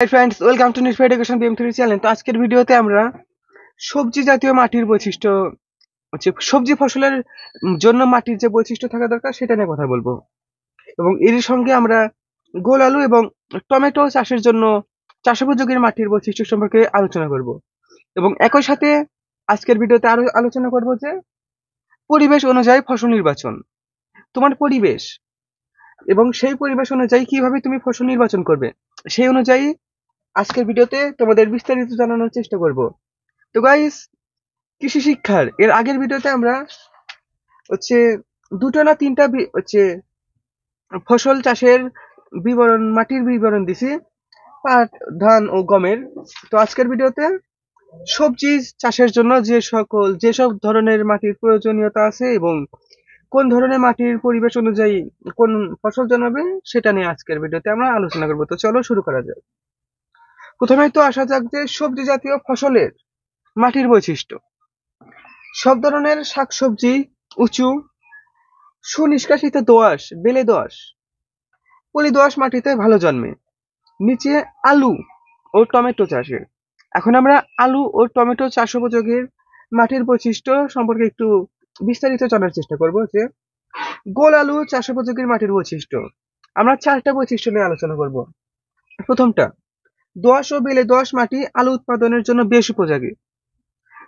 Hi friends, welcome to news education BM3 channel. তো আজকের ভিডিওতে আমরা সবজি জাতীয় মাটির বৈশিষ্ট্য সবজি ফসলের জন্য মাটির যে বৈশিষ্ট্য থাকা দরকার সেটা নিয়ে কথা বলবো, এবং এর সঙ্গে আমরা গোল আলু এবং টমেটো চাষের জন্য চাষোপযোগী মাটির বৈশিষ্ট্য সম্পর্কে আলোচনা করব। এবং একই সাথে আজকের ভিডিওতে আরো আলোচনা করব যে পরিবেশ অনুযায়ী ফসল নির্বাচন, তোমার পরিবেশ এবং সেই পরিবেশ অনুযায়ী কিভাবে তুমি ফসল নির্বাচন করবে সেই অনুযায়ী আজকের ভিডিওতে তোমাদের বিস্তারিত জানানোর চেষ্টা করব। তো গাইস, কৃষি শিক্ষার এর আগের ভিডিওতে আমরা হচ্ছে দুটো না তিনটা ফসল চাষের বিবরণ, মাটির বিবরণ দিছি, পাট, ধান ও গমের। তো আজকের ভিডিওতে সবজি চাষের জন্য যেসব ধরনের মাটির প্রয়োজনীয়তা আছে এবং কোন ধরনের মাটির পরিবেশ অনুযায়ী কোন ফসল জন্মাবে সেটা নিয়ে আজকের ভিডিওতে আমরা আলোচনা করবো। তো চলো শুরু করা যাক। প্রথমেই তো আসা যাক যে সবজি জাতীয় ফসলের মাটির বৈশিষ্ট্য। সব ধরনের শাকসবজি উঁচু সুনিষ্কাশিত দোআঁশ, বেলে দোআঁশ, পলি দোআঁশ মাটিতে ভালো জন্মে। নিচে আলু ও টমেটো চাষের। এখন আমরা আলু ও টমেটো চাষ উপযোগীর মাটির বৈশিষ্ট্য সম্পর্কে একটু বিস্তারিত জানার চেষ্টা করব। যে গোল আলু চাষ উপযোগীর মাটির বৈশিষ্ট্য, আমরা চারটা বৈশিষ্ট্য নিয়ে আলোচনা করব। প্রথমটা, দোআঁশ ও বেলে দোআঁশ মাটি আলু উৎপাদনের জন্য বেশ উপযোগী।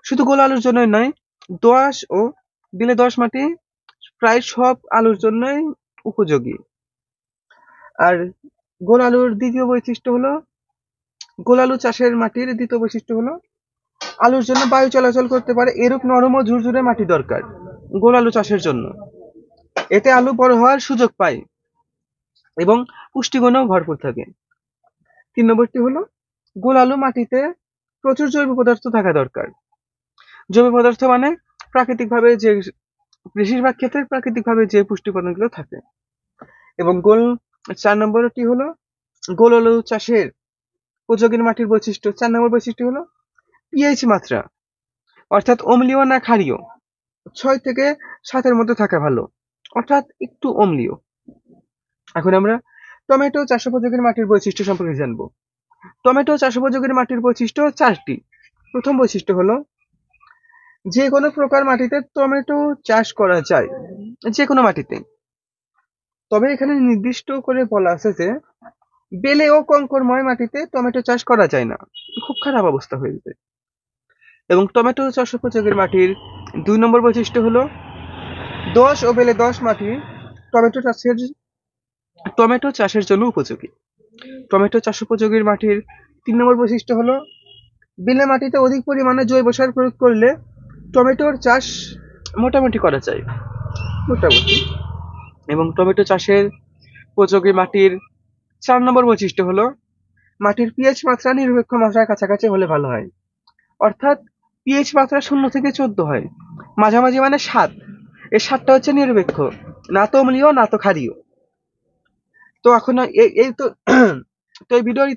শুধু গোল আলুর জন্যই নয়, দোআঁশ ও বেলে দোআঁশ মাটি প্রায় সব আলুর জন্যই উপযোগী। আর গোল আলুর দ্বিতীয় বৈশিষ্ট্য হলো, গোল আলু চাষের মাটির দ্বিতীয় বৈশিষ্ট্য হলো আলুর জন্য বায়ু চলাচল করতে পারে এরূপ নরম ও ঝুরঝুরে মাটি দরকার গোল আলু চাষের জন্য। এতে আলু বড় হওয়ার সুযোগ পায় এবং পুষ্টিগুণেও ভরপুর থাকে। 3 নম্বরটি হলো, গোল আলু মাটিতে প্রচুর জৈব পদার্থ থাকা দরকার। জৈব পদার্থ মানে প্রাকৃতিকভাবে যে, বেশিরভাগ ক্ষেত্রে প্রাকৃতিকভাবে যে পুষ্টি উপাদানগুলো থাকে। এবং 4 নম্বরটি হলো, গোল আলু চাষের উপযোগী মাটির বৈশিষ্ট্য। 4 নম্বর বৈশিষ্ট্য হলো পিএইচ মাত্রা, অর্থাৎ অম্লীয় না ক্ষারীয়। 6 থেকে 7 মধ্যে থাকা ভালো, অর্থাৎ একটু অম্লীয়। এখন আমরা টমেটো চাষোপযোগী মাটির বৈশিষ্ট্য সম্পর্কে জানবো। টমেটো চাষোপযোগী মাটির বৈশিষ্ট্য 4টি। প্রথম বৈশিষ্ট্য হলো, যে কোনো প্রকার মাটিতে টমেটো চাষ করা যায়, যে কোনো মাটিতে। তবে এখানে নির্দিষ্ট করে বলা আছে যে বেলে ও কঙ্করময় মাটিতে টমেটো চাষ করা যায় না, খুব খারাপ অবস্থা হয়ে যেতে। এবং টমেটো চাষ উপযোগী মাটির 2 নম্বর বৈশিষ্ট্য হলো, দোআঁশ ও বেলে দোআঁশ মাটি টমেটো চাষের জন্য উপযোগী। টমেটো চাষ উপযোগী মাটির 3 নম্বর বৈশিষ্ট্য হলো, বেলে মাটিতে অধিক পরিমাণে জৈব সার প্রয়োগ করলে টমেটোর চাষ মোটামুটি করা যায়, মোটামুটি। এবং টমেটো চাষের উপযোগী মাটির 4 নম্বর বৈশিষ্ট্য হলো, মাটির পিএইচ মাত্রা নিরপেক্ষ মাত্রার কাছাকাছি হলে ভালো হয়। অর্থাৎ পিএইচ মাত্রা 0 থেকে 14 হয়, মাঝামাঝি মানে 7। এই 7টা হচ্ছে নিরপেক্ষ, না তো অম্লীয় না তো ক্ষারীয়। তো এখন এই তো তো এই ভিডিওর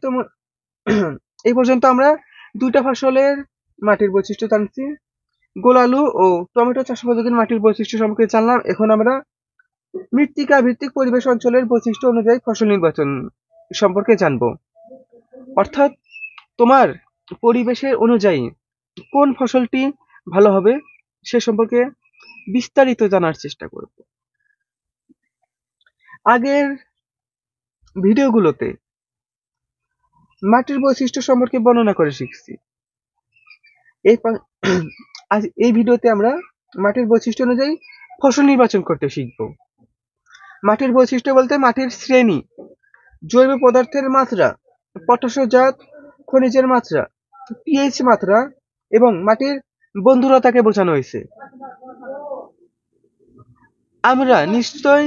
এই পর্যন্ত আমরা দুইটা ফসলের মাটির বৈশিষ্ট্য জানছি, গোল আলু ও টমেটো চাষ উপযোগী মাটির বৈশিষ্ট্য সম্পর্কে জানলাম। এখন আমরা মৃত্তিকা ভিত্তিক পরিবেশ অঞ্চলের বৈশিষ্ট্য অনুযায়ী ফসল নির্বাচন সম্পর্কে জানবো। অর্থাৎ তোমার পরিবেশের অনুযায়ী কোন ফসলটি ভালো হবে সে সম্পর্কে বিস্তারিত জানার চেষ্টা করব। আগের ভিডিওগুলোতে মাটির বৈশিষ্ট্য সম্পর্কে বর্ণনা করে শিখছি। আজ এই ভিডিওতে আমরা মাটির বৈশিষ্ট্য অনুযায়ী ফসল নির্বাচন করতে শিখব। মাটির বৈশিষ্ট্য বলতে মাটির শ্রেণী, জৈব পদার্থের মাত্রা, পটাশজাত খনিজের মাত্রা, পিএইচ মাত্রা এবং মাটির বন্ধুরতাকে বোঝানো হয়েছে। আমরা নিশ্চয়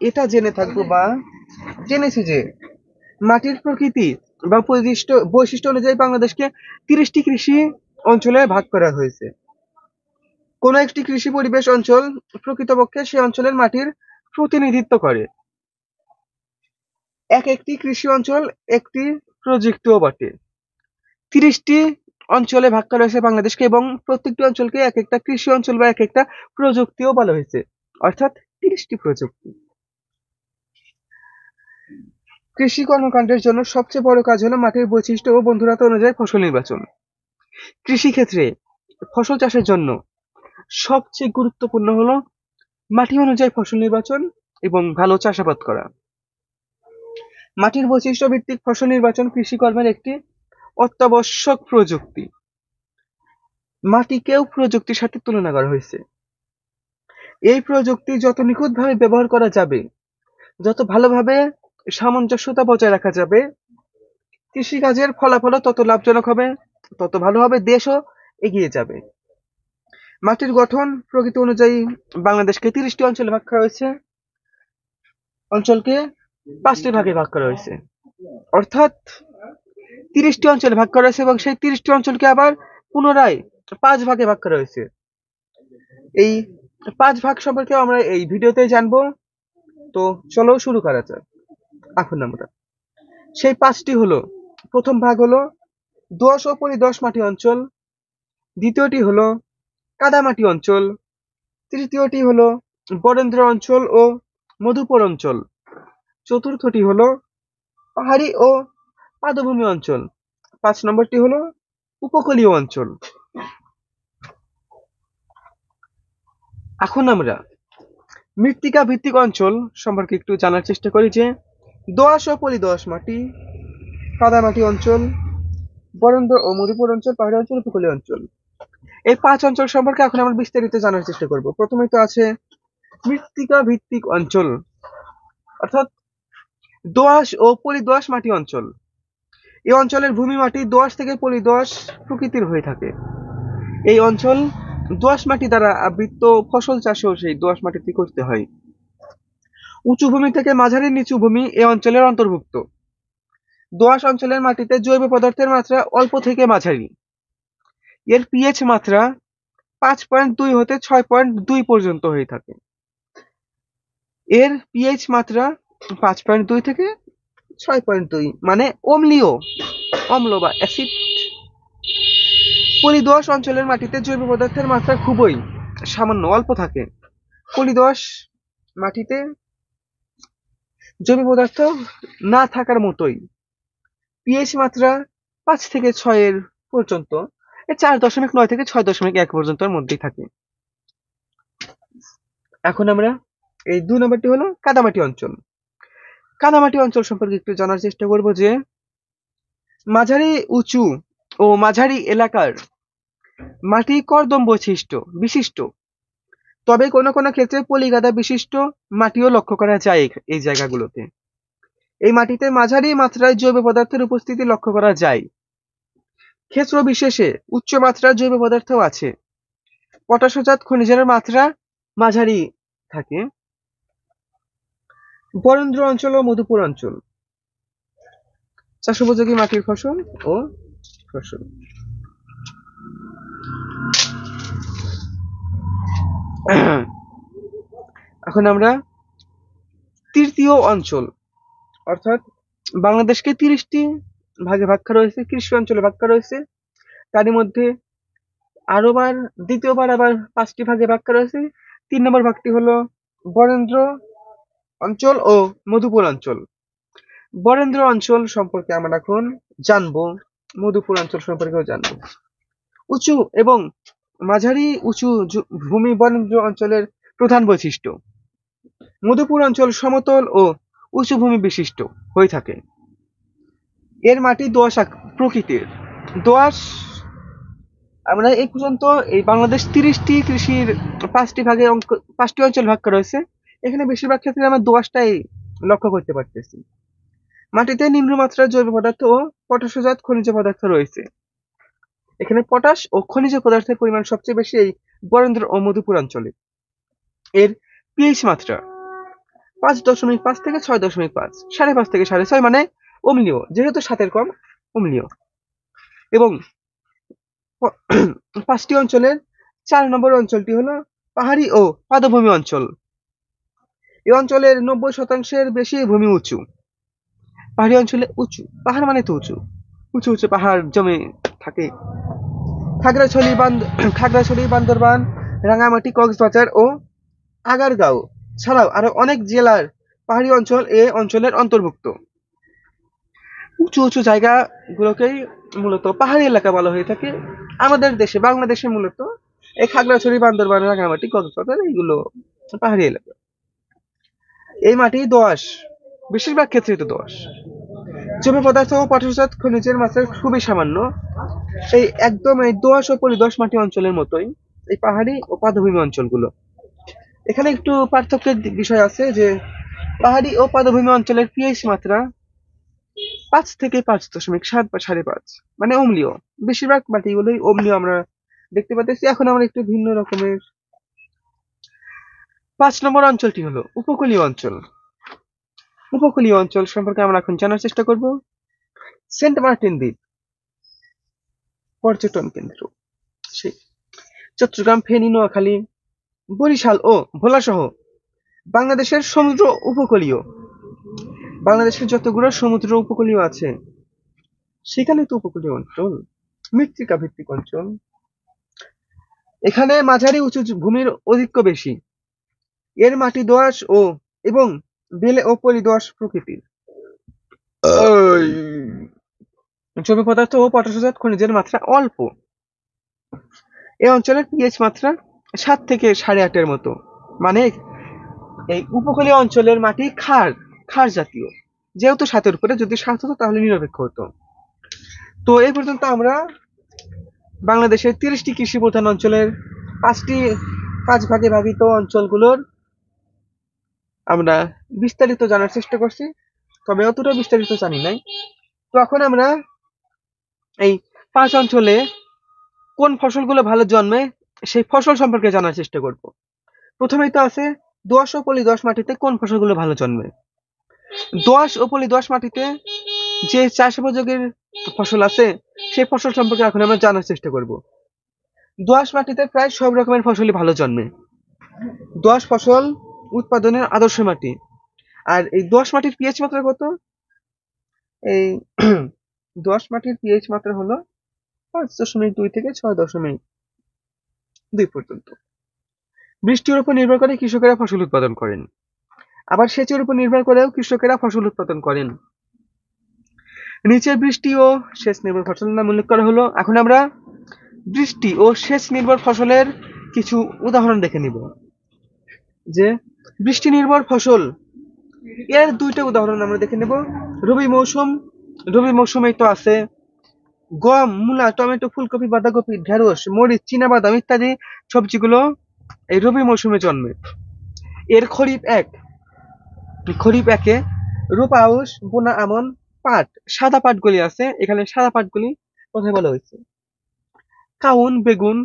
এটা জেনে থাকবো বা জেনেছি যে মাটির প্রকৃতি বা বৈশিষ্ট্য অনুযায়ী বাংলাদেশকে 30টি কৃষি অঞ্চলে ভাগ করা হয়েছে। কোন একটি কৃষি পরিবেশ অঞ্চল প্রকৃতপক্ষে সে অঞ্চলের মাটির প্রতিনিধিত্ব করে। এক একটি কৃষি অঞ্চল একটি প্রযুক্তিও বটে। 30টি অঞ্চলে ভাগ করা হয়েছে বাংলাদেশকে, এবং প্রত্যেকটি অঞ্চলকে এক একটা কৃষি অঞ্চল বা এক একটা প্রযুক্তিও বলা হয়েছে, অর্থাৎ 30টি প্রযুক্তি। কৃষি কর্মকাণ্ডের জন্য সবচেয়ে বড় কাজ হলো মাটির বৈশিষ্ট্য ও বন্ধুরতা অনুযায়ী ফসল নির্বাচন। কৃষি ক্ষেত্রে ফসল চাষের জন্য সবচেয়ে গুরুত্বপূর্ণ হলো মাটি অনুযায়ী ফসল নির্বাচন এবং ভালো চাষাবাদ করা। মাটির বৈশিষ্ট্য ভিত্তিক ফসল নির্বাচন কৃষি কর্মের একটি অত্যাবশ্যক প্রযুক্তি। মাটিকেও প্রযুক্তির সাথে তুলনা করা হয়েছে। এই প্রযুক্তি যত নিখুঁতভাবে ব্যবহার করা যাবে, যত ভালোভাবে সামঞ্জস্যতা বজায় রাখা যাবে, কৃষিকাজের ফলাফলও তত লাভজনক হবে, তত ভালো হবে, দেশও এগিয়ে যাবে। মাটির গঠন প্রকৃতি অনুযায়ী বাংলাদেশকে 30টি অঞ্চলে ভাগ করা হয়েছে। অঞ্চলকে 5টি ভাগে ভাগ করা হয়েছে, অর্থাৎ 30টি অঞ্চলে ভাগ করা হয়েছে এবং সেই 30টি অঞ্চলকে আবার পুনরায় 5 ভাগে ভাগ করা হয়েছে। এই 5 ভাগ সম্পর্কে আমরা এই ভিডিওতে জানবো। তো চলো শুরু করা যাক। এখন আমরা সেই 5টি হলো, প্রথম ভাগ হলো দোআঁশ ও পলিদোআঁশ মাটি অঞ্চল, দ্বিতীয়টি হলো কাদামাটি অঞ্চল, তৃতীয়টি হলো বরেন্দ্র অঞ্চল ও মধুপুর অঞ্চল, চতুর্থটি হলো পাহাড়ি ও পাদভূমি অঞ্চল, 5 নম্বরটি হলো উপকূলীয় অঞ্চল। এখন আমরা মৃত্তিকা ভিত্তিক অঞ্চল সম্পর্কে একটু জানার চেষ্টা করি যে দোআঁশ ও পলিদোআঁশ মাটি, কাদামাটি অঞ্চল, বরেন্দ্র ও মধুপুর অঞ্চল, পাহাড়ি অঞ্চল, উপকূলীয় অঞ্চল। এই 5 অঞ্চল সম্পর্কে এখন আমরা বিস্তারিত জানার চেষ্টা করব। প্রথমেই তো আছে মৃত্তিকা ভিত্তিক অঞ্চল, অর্থাৎ দোআঁশ ও পলিদোআঁশ মাটি অঞ্চল। এই অঞ্চলের ভূমি মাটি দোআঁশ থেকে পলিদোআঁশ প্রকৃতির হয়ে থাকে। এই অঞ্চল দোআঁশ মাটি দ্বারা আবৃত, ফসল চাষও সেই দোআঁশ মাটিতে করতে হয়। উঁচু ভূমি থেকে মাঝারি নিচু ভূমি এই অঞ্চলের অন্তর্ভুক্ত। দোআঁশ অঞ্চলের মাটিতে জৈব পদার্থের মাত্রা অল্প থেকে মাঝারি। এর পিএইচ মাত্রা 5.2 হতে 6.2 পর্যন্ত হয়ে থাকে। এর পিএইচ মাত্রা 5.2 থেকে 6.2 মানে অম্লীয়, অম্ল বা অ্যাসিড। পলিদোআঁশ অঞ্চলের মাটিতে জৈব পদার্থের মাত্রা খুবই সামান্য, অল্প থাকে। পলিদোআঁশ মাটিতে জৈব পদার্থ না থাকার মতোই। পিএইচ মাত্রা 5 থেকে 6 এর পর্যন্ত, 4.9 থেকে 6.1 পর্যন্তর মধ্যেই থাকে। এখন আমরা এই 2 নম্বরটি হলো কাদামাটি অঞ্চল। কাদামাটি অঞ্চল সম্পর্কে একটু জানার চেষ্টা করব যে মাঝারি উঁচু ও মাঝারি এলাকার মাটি কর্দম বিশিষ্ট, তবে কোনো কোনো ক্ষেত্রে পলিকাদা বিশিষ্ট মাটিও লক্ষ্য করা যায় এই জায়গাগুলোতে। এই মাটিতে মাঝারি মাত্রায় জৈব পদার্থের উপস্থিতি লক্ষ্য করা যায়। ক্ষেত্র বিশেষে উচ্চ মাত্রার জৈব পদার্থও আছে। পটাশজাত খনিজের মাত্রা মাঝারি থাকে। বরেন্দ্র অঞ্চল ও মধুপুর অঞ্চল, চাষোপযোগী মাটির ফসল ও ফসল। এখন আমরা তৃতীয় অঞ্চল, অর্থাৎ বাংলাদেশকে 30টি ভাগে ভাগ করা হয়েছে, কৃষি অঞ্চলে ভাগ করা হয়েছে। তারই মধ্যে দ্বিতীয়বার আবার 5টি ভাগে ভাগ করা হয়েছে। 3 নম্বর ভাগটি হলো বরেন্দ্র অঞ্চল ও মধুপুর অঞ্চল। বরেন্দ্র অঞ্চল সম্পর্কে আমরা এখন জানবো, মধুপুর অঞ্চল সম্পর্কেও জানবো। উঁচু এবং মাঝারি উঁচু ভূমি বরেন্দ্র অঞ্চলের প্রধান বৈশিষ্ট্য। মধুপুর অঞ্চল সমতল ও উঁচু ভূমি বিশিষ্ট হয়ে থাকে। এর মাটি দোআঁশ প্রকৃতির। দোআঁশ আমরা এই পর্যন্ত এই বাংলাদেশ 30টি কৃষির 5টি অঞ্চল ভাগ করা হয়েছে। এখানে বেশিরভাগ ক্ষেত্রে আমরা দোআঁশটাই লক্ষ্য করতে পারতেছি। মাটিতে নিম্নমাত্রার জৈব পদার্থ ও পটাশজাত খনিজ পদার্থ রয়েছে। এখানে পটাশ ও খনিজ পদার্থের পরিমাণ সবচেয়ে বেশি এই বরেন্দ্র ও মধুপুর অঞ্চলে। এর পিএইচ মাত্রা 5.5 থেকে 6.5, 5.5 থেকে 6.5 মানে অম্লীয়, যেহেতু 7 কম অম্লীয়। এবং 5টি অঞ্চলের 4 নম্বর অঞ্চলটি হলো পাহাড়ি ও পাদভূমি অঞ্চল। এই অঞ্চলের 90% বেশি ভূমি উঁচু। পাহাড়ি অঞ্চলে উঁচু, পাহাড় মানে তো উঁচু, উঁচু উঁচু পাহাড় জমে থাকে। খাগড়াছড়ি, বান্দরবান, রাঙ্গামাটি, কক্সবাজার ও আগারগাঁও ছাড়াও আরো অনেক জেলার পাহাড়ি অঞ্চল এ অঞ্চলের অন্তর্ভুক্ত। উঁচু উঁচু জায়গাগুলোকেই মূলত পাহাড়ি এলাকা বলা হয়ে থাকে। আমাদের দেশে বাংলাদেশে মূলত এই খাগড়াছড়ি, বান্দরবান, রাঙামাটি, কক্সবাজার এইগুলো পাহাড়ি এলাকা। এই মাটি দোআঁশ, বেশিরভাগ ক্ষেত্রেই তো দোআঁশ। জৈব পদার্থ ও পটাশজাত খনিজের মাত্রা খুবই সামান্য। এই দোআঁশ ও পলিদোআঁশ মাটি অঞ্চলের মতোই এই পাহাড়ি ও পাদভূমি অঞ্চলগুলো। এখানে একটু পার্থক্যের বিষয় আছে যে পাহাড়ি ও পাদভূমি অঞ্চলের পিএইচ মাত্রা 5 থেকে 5.7 বা 5.5, মানে অম্লীয়। বেশিরভাগ মাটিগুলোই অম্লীয় আমরা দেখতে পাচ্ছি। এখন আমরা একটু ভিন্ন রকমের 5 নম্বর অঞ্চলটি হলো উপকূলীয় অঞ্চল। উপকূলীয় অঞ্চল সম্পর্কে আমরা এখন জানার চেষ্টা করব। সেন্ট মার্টিন দ্বীপ পর্যটন কেন্দ্র, সেই চট্টগ্রাম, ফেনী, নোয়াখালী, বরিশাল ও ভোলা সহ বাংলাদেশের সমুদ্র উপকূলীয়, বাংলাদেশের যতগুলো সমুদ্র উপকূলীয় আছে সেখানে তো উপকূলীয় অঞ্চল, মৃত্তিকা ভিত্তিক অঞ্চল। এখানে মাঝারি উঁচু ভূমির অধিক্য বেশি। এর মাটি দোআঁশ এবং বেলে ও পলিদোআঁশ প্রকৃতির। জৈব পদার্থ ও পটাশজাত খনিজের মাত্রা অল্প। এই অঞ্চলের পিএইচ মাত্রা 7 থেকে 8.5 মতো, মানে এই উপকূলীয় অঞ্চলের মাটি ক্ষার জাতীয়। যেহেতু 7-এর উপরে, যদি 7 হতো তাহলে নিরপেক্ষ হতো। তো এই পর্যন্ত আমরা বাংলাদেশের 30টি কৃষি প্রধান অঞ্চলের 5 ভাগে ভাগিত অঞ্চলগুলোর আমরা বিস্তারিত জানার চেষ্টা করছি, তবে অতটা বিস্তারিত জানি নাই। তো এখন আমরা এই 5 অঞ্চলে কোন ফসলগুলো ভালো জন্মে সেই ফসল সম্পর্কে জানার চেষ্টা করব। প্রথমেই তো আছে দোআঁশ ও পলিদোআঁশ মাটিতে কোন ফসলগুলো ভালো জন্মে। দোআঁশ ও পলিদোআঁশ মাটিতে যে চাষোপযোগী ফসল আছে সেই ফসল সম্পর্কে এখন আমরা জানার চেষ্টা করব। দোআঁশ মাটিতে প্রায় সব রকমের ফসলই ভালো জন্মে। দোআঁশ ফসল উৎপাদনের আদর্শ মাটি। আর এই দোআঁশ মাটির পিএইচ মাত্রা কত? এই দোআঁশ মাটির পিএইচ মাত্রা হলো 5.2 থেকে 6.2 পর্যন্ত। বৃষ্টির উপর নির্ভর করে কৃষকেরা ফসল উৎপাদন করেন, আবার সেচের উপর নির্ভর করেও কৃষকেরা ফসল উৎপাদন করেন। নিচে বৃষ্টি ও সেচ নির্ভর ফসলের নাম উল্লেখ করা হলো। এখন আমরা বৃষ্টি ও সেচ নির্ভর ফসলের কিছু উদাহরণ দেখে নিব। যে বৃষ্টি নির্ভর ফসল, এর 2টা উদাহরণ আমরা দেখে নেব। রবি মৌসুমে তো আছে গম, মূলা, টমেটো, ফুলকপি, বাঁধাকপি, ঢেঁড়স, মরিচ, চীনাবাদাম ইত্যাদি সবজিগুলো এই রবি মৌসুমে জন্মে। এর খরিফ একে রূপা, আউশ, বোনা, আমন, পাট, সাদা পাটগুলি আছে। এখানে সাদা পাটগুলি কোথায় বলা হয়েছে? কাউন, বেগুন,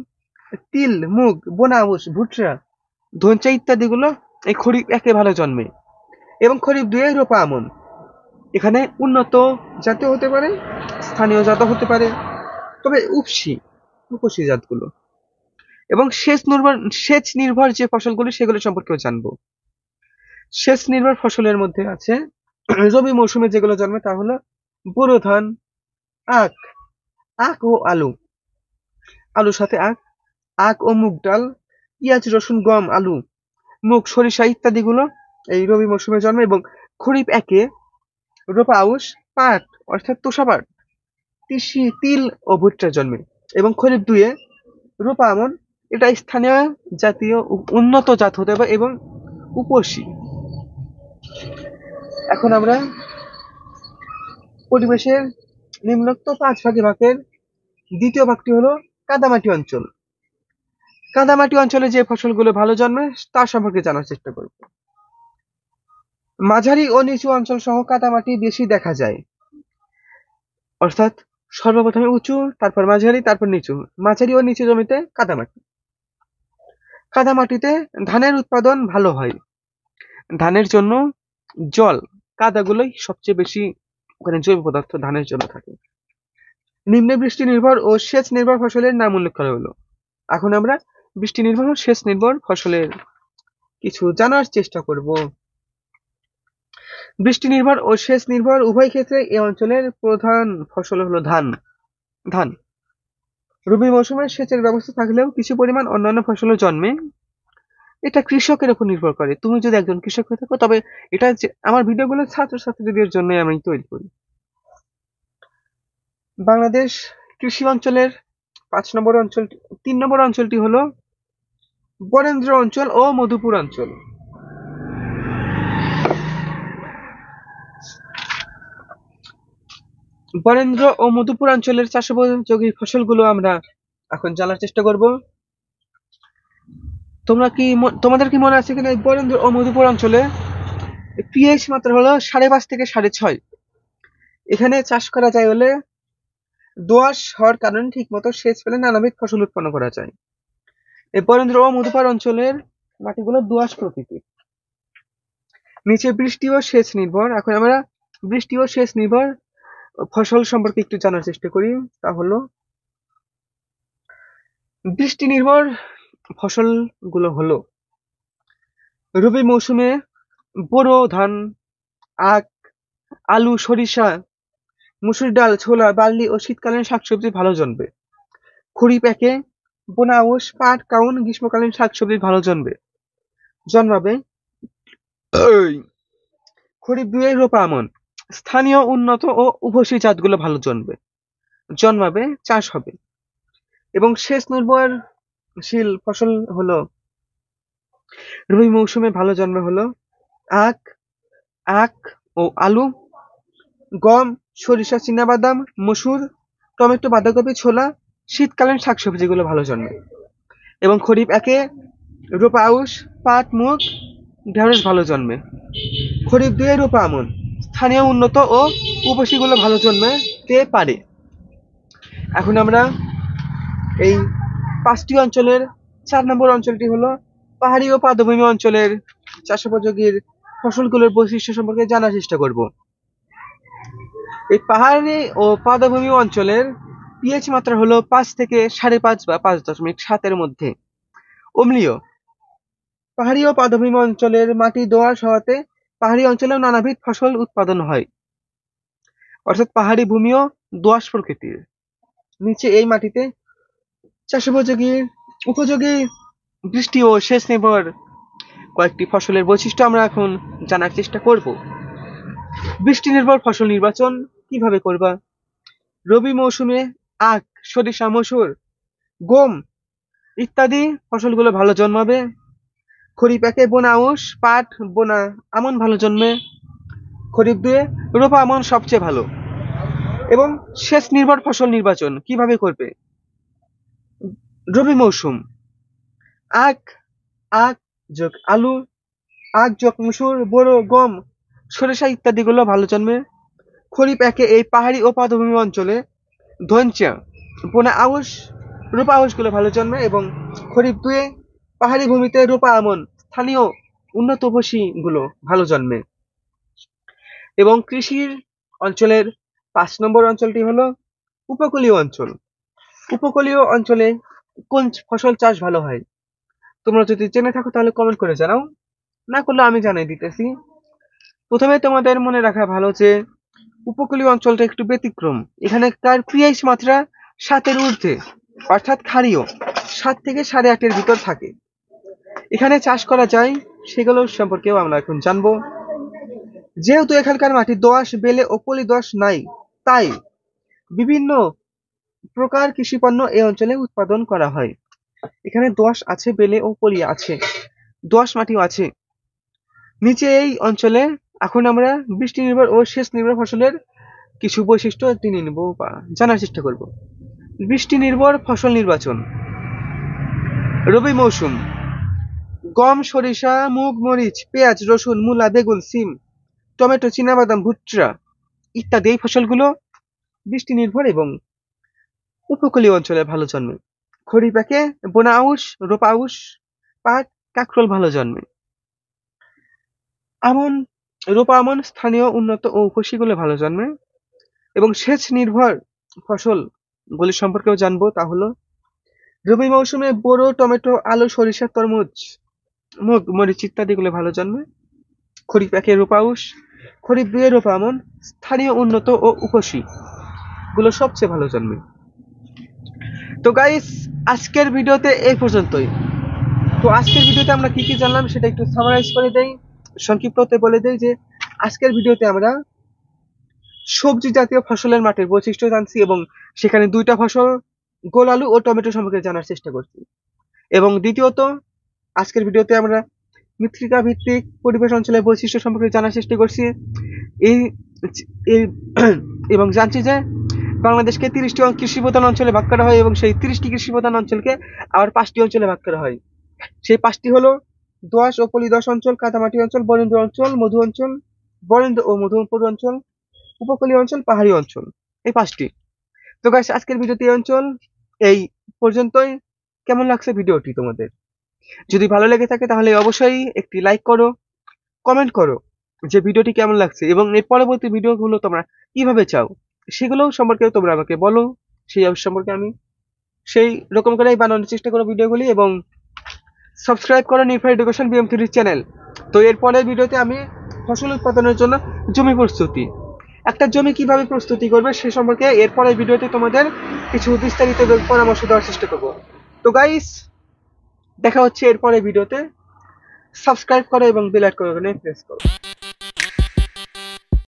তিল, মুগ, বোনা, আউশ, ভুট্টা, ধনচা ইত্যাদিগুলো এই খরিফ একে ভালো জন্মে। এবং খরিফ 2 রূপা, আমন। এখানে উন্নত জাতীয় হতে পারে, স্থানীয় জাতও হতে পারে, তবে উপসি জাতগুলো। এবং সেচ নির্ভর যে ফসলগুলি সেগুলো সম্পর্কেও জানবো। সেচ নির্ভর ফসলের মধ্যে আছে রবি মৌসুমে যেগুলো জন্মে তা হলো বোরো ধান, আখ ও আলু, আলুর সাথে আখ ও মুগ ডাল, পেঁয়াজ, রসুন, গম, আলু, মুগ, সরিষা ইত্যাদিগুলো এই রবি মৌসুমে জন্মে। এবং খরিফ একে রোপা, আউশ, পাট অর্থাৎ তোষা পাট, তিসি, তিল ও ভুট্টা জন্মে। এবং খরিফ 2 রোপা, আমন। এটা স্থানীয় জাতীয় উন্নত জাত হতে হবে এবং উপসি। এখন আমরা পরিবেশের নিম্নোক্ত 5 ভাগের 2য় ভাগটি হলো কাদামাটি অঞ্চল। কাদামাটি অঞ্চলে যে ফসলগুলো ভালো জন্মে তার সম্পর্কে জানার চেষ্টা করব। মাঝারি ও নিচু অঞ্চল সহ কাদামাটি বেশি দেখা যায়, অর্থাৎ সর্বপ্রথমে উঁচু, তারপর মাঝারি, তারপর নিচু। মাঝারি ও নিচু জমিতে কাদামাটি। কাদামাটিতে ধানের উৎপাদন ভালো হয়। ধানের জন্য জল, কাদাগুলোই সবচেয়ে বেশি ওখানে জৈব পদার্থ ধানের জন্য থাকে। নিম্নে বৃষ্টি নির্ভর ও সেচ নির্ভর ফসলের নাম উল্লেখ করা হলো। এখন আমরা বৃষ্টি নির্ভর ও সেচ নির্ভর ফসলের কিছু জানার চেষ্টা করব। বৃষ্টি নির্ভর ও সেচ নির্ভর উভয় ক্ষেত্রে এই অঞ্চলের প্রধান ফসল হলো ধান। রবি মৌসুমে সেচের ব্যবস্থা থাকলেও কিছু পরিমাণ অন্যান্য ফসলও জন্মে। এটা কৃষকের উপর নির্ভর করে। তুমি যদি একজন কৃষক হয়ে থাকো তবে এটা আমার ভিডিওগুলো ছাত্রছাত্রীদের জন্য আমি তৈরি করি। বাংলাদেশ কৃষি অঞ্চলের 5 নম্বর অঞ্চল, 3 নম্বর অঞ্চলটি হলো বরেন্দ্র অঞ্চল ও মধুপুর অঞ্চল। বরেন্দ্র ও মধুপুর অঞ্চলের চাষোপযোগী ফসলগুলো আমরা এখন জানার চেষ্টা করব। তোমাদের কি মনে আছে কিনা, এই বরেন্দ্র ও মধুপুর অঞ্চলে পিএইচ মাত্রা হলো 5.5 থেকে 6.5। এখানে চাষ করা যায় হলে দোআঁশ হওয়ার কারণে ঠিক মতো সেচ পেলে নানাবিধ ফসল উৎপন্ন করা যায়। এই বরেন্দ্র ও মধুপুর অঞ্চলের মাটিগুলো দোআঁশ প্রকৃতির, নিচে বৃষ্টি ও সেচ নির্ভর। এখন আমরা বৃষ্টি ও সেচ নির্ভর ফসল সম্পর্কে একটু জানার চেষ্টা করি। তা হলো বৃষ্টি নির্ভর ফসলগুলো হলো রবি মৌসুমে বোরো ধান, আখ, আলু, সরিষা, মুসুর ডাল, ছোলা, বার্লি ও শীতকালীন শাকসবজি ভালো জন্মে। খরিফ একে বোনা আউশ, পাট, কাউন গ্রীষ্মকালীন শাকসবজি ভালো জন্মাবে। খরিফ দুয়ে রোপা আমন, স্থানীয় উন্নত ও উভশী জাতগুলো ভালো জন্মাবে, চাষ হবে। এবং সেচ নির্ভরশীল ফসল হলো রবি মৌসুমে ভালো জন্মে হলো আখ ও আলু, গম, সরিষা, চীনাবাদাম, মসুর, টমেটো, বাঁধাকপি, ছোলা, শীতকালীন শাকসবজিগুলো ভালো জন্মে। এবং খরিফ একে রোপা আউশ, পাট, মুগ, ঢেঁড়স ভালো জন্মে। খরিফ দুয়ে রোপা আমন, স্থানীয় উন্নত ও উপসীগুলো ভালো জন্মাতে পারে। এখন আমরা এই 5টি অঞ্চলের 4 নম্বর অঞ্চলটি হলো পাহাড়ি ও পাদভূমি অঞ্চলের চাষোপযোগী ফসলগুলোর বৈশিষ্ট্য সম্পর্কে জানার চেষ্টা করব। এই পাহাড়ি ও পাদভূমি অঞ্চলের পিএইচ মাত্রা হলো 5 থেকে 5.5 বা 5.7 এর মধ্যে। অম্লীয়। পাহাড়ি ও পাদভূমি অঞ্চলের মাটি দোআঁশ হওয়াতে পাহাড়ি অঞ্চলেও নানাবিধ ফসল উৎপাদন হয়, অর্থাৎ পাহাড়ি ভূমিও দোআঁশ প্রকৃতির। নিচে এই মাটিতে উপযোগী বৃষ্টি ও সেচ নির্ভর কয়েকটি ফসলের বৈশিষ্ট্য আমরা এখন জানার চেষ্টা করব। বৃষ্টি নির্ভর ফসল নির্বাচন কিভাবে করবা? রবি মৌসুমে আখ, সরিষা, মসুর, গম ইত্যাদি ফসলগুলো ভালো জন্মাবে। খরিফ একে বোনা আউশ, পাট, বোনা আমন ভালো জন্মে। খরিফ দুয়ে রোপা আমন সবচেয়ে ভালো। এবং সেচ নির্ভর ফসল নির্বাচন কিভাবে করবে? রবি মৌসুম আখ যোগ আলু, আখ যোগ মসুর, বোরো, গম, সরিষা ইত্যাদিগুলো ভালো জন্মে। খরিফ একে এই পাহাড়ি ও পাদভূমি অঞ্চলে ধনচা, বোনা আউশ, রোপা আউশগুলো ভালো জন্মে। এবং খরিফ দুয়ে পাহাড়ি ভূমিতে রোপা আমন, স্থানীয় উন্নত গুলো ভালো জন্মে। এবং কৃষির অঞ্চলের 5 নম্বর অঞ্চলটি হলো উপকূলীয় অঞ্চল। উপকূলীয় অঞ্চলে কোন ফসল চাষ ভালো হয়? তোমরা যদি জেনে থাকো তাহলে কমেন্ট করে জানাও, না করলে আমি জানিয়ে দিতেছি। প্রথমে তোমাদের মনে রাখা ভালো যে উপকূলীয় অঞ্চলটা একটু ব্যতিক্রম। এখানকার পিএইচ মাত্রা 7 এর ঊর্ধ্বে, অর্থাৎ ক্ষারীয় 7 থেকে 8.5 এর ভিতর থাকে। এখানে চাষ করা যায় সেগুলো সম্পর্কেও আমরা এখন জানবো। যেহেতু এখানকার মাটি দোআঁশ, বেলে ও পলি দোআঁশ নাই, তাই বিভিন্ন প্রকার কৃষি পণ্য এই অঞ্চলে উৎপাদন করা হয়। এখানে দোআঁশ আছে, বেলে ও পলি আছে, দোআঁশ মাটিও আছে। নিচে এই অঞ্চলে এখন আমরা বৃষ্টি নির্ভর ও সেচ নির্ভর ফসলের কিছু বৈশিষ্ট্য জেনে নেব বা জানার চেষ্টা করব। বৃষ্টি নির্ভর ফসল নির্বাচন। রবি মৌসুম গম, সরিষা, মুগ, মরিচ, পেঁয়াজ, রসুন, মূলা, বেগুন, সিম, টমেটো, চীনাবাদাম, ভুট্টা ইত্যাদি এই ফসলগুলো বৃষ্টি নির্ভর এবং উপকূলীয় অঞ্চলে ভালো জন্মে। খরিফ একে বোনা আউশ, রোপা আউশ, পাট, কাঁকরোল ভালো জন্মে। রোপা আমন স্থানীয় উন্নত ও উপসীগুলো ভালো জন্মে। এবং সেচ নির্ভর ফসল গুলি সম্পর্কেও জানবো। তা হলো রবি মৌসুমে বোরো, টমেটো, আলু, সরিষা, তরমুজ, মুগ, মরিচ ইত্যাদিগুলো ভালো জন্মে। খরিফ একে রোপা আউশ, খরিফ দুয়ে রোপা আমন, স্থানীয় উন্নত ও উপসী গুলো সবচেয়ে ভালো জন্মে। তো গাইস, আজকের ভিডিওতে এই পর্যন্তই। তো আজকের ভিডিওতে আমরা কি কি জানলাম সেটা একটু সামারাইজ করে দেই, সংক্ষিপ্ততে বলে দেই যে আজকের ভিডিওতে আমরা সবজি জাতীয় ফসলের মাটির বৈশিষ্ট্য জানছি এবং সেখানে 2টা ফসল গোল আলু ও টমেটো সম্পর্কে জানার চেষ্টা করছি। এবং দ্বিতীয়ত আজকের ভিডিওতে আমরা মৃত্তিকা ভিত্তিক পরিবেশ অঞ্চলের বৈশিষ্ট্য সম্পর্কে জানার চেষ্টা করছি। এই এই এবং জানছি যে বাংলাদেশকে 30টি কৃষি প্রধান অঞ্চলে ভাগ করা হয় এবং সেই 30টি কৃষি প্রধান অঞ্চলকে আবার 5টি অঞ্চলে ভাগ করা হয়। সেই 5টি হলো দোআঁশ ও পলিদোআঁশ অঞ্চল, কাদামাটি অঞ্চল, বরেন্দ্র অঞ্চল, মধু অঞ্চল, বরেন্দ্র ও মধুপুর অঞ্চল, উপকূলীয় অঞ্চল, পাহাড়ি অঞ্চল। এই 5টি। তো গাইস আজকের ভিডিওতে এই পর্যন্তই। কেমন লাগছে ভিডিওটি তোমাদের? যদি ভালো লেগে থাকে তাহলে অবশ্যই একটি লাইক করো, কমেন্ট করো যে ভিডিওটি কেমন লাগছে এবং এর পরবর্তী ভিডিওগুলো তোমরা কিভাবে চাও সেগুলো সম্পর্কে তোমরা আমাকে বলো। সেই সম্পর্কে আমি সেই রকম করেই বানানোর চেষ্টা করো ভিডিওগুলি। এবং সাবস্ক্রাইব করো নিউফার এডুকেশন BM3 চ্যানেল। তো এর পরের ভিডিওতে আমি ফসল উৎপাদনের জন্য জমি প্রস্তুতি, একটা জমি কিভাবে প্রস্তুতি করবে সে সম্পর্কে এর পরের ভিডিওতে তোমাদের কিছু বিস্তারিত পরামর্শ দেওয়ার চেষ্টা করব। তো গাইস দেখা হচ্ছে এর পরের ভিডিওতে। সাবস্ক্রাইব করো এবং বেল আইকনে প্রেস করো।